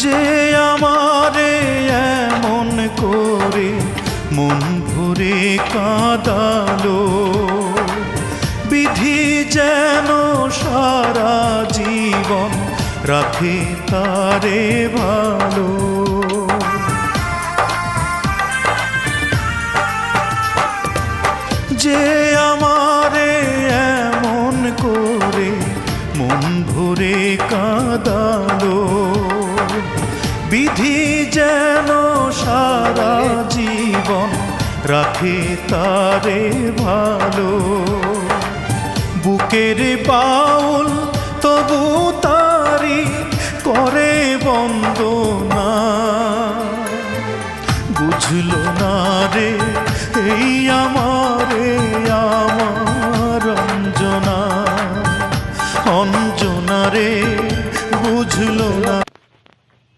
যে আমারে এমন করে মন ভরে কাঁদালো, বিধি যেন সারা জীবন রাখে তারে ভালো। যে আমারে এমন করে মন ভরে কাঁদালো, বিধি যেন সারা জীবন রাখে তারে ভালো। বুকের বাউল তবু তারি করে বন্দনা, বুঝলো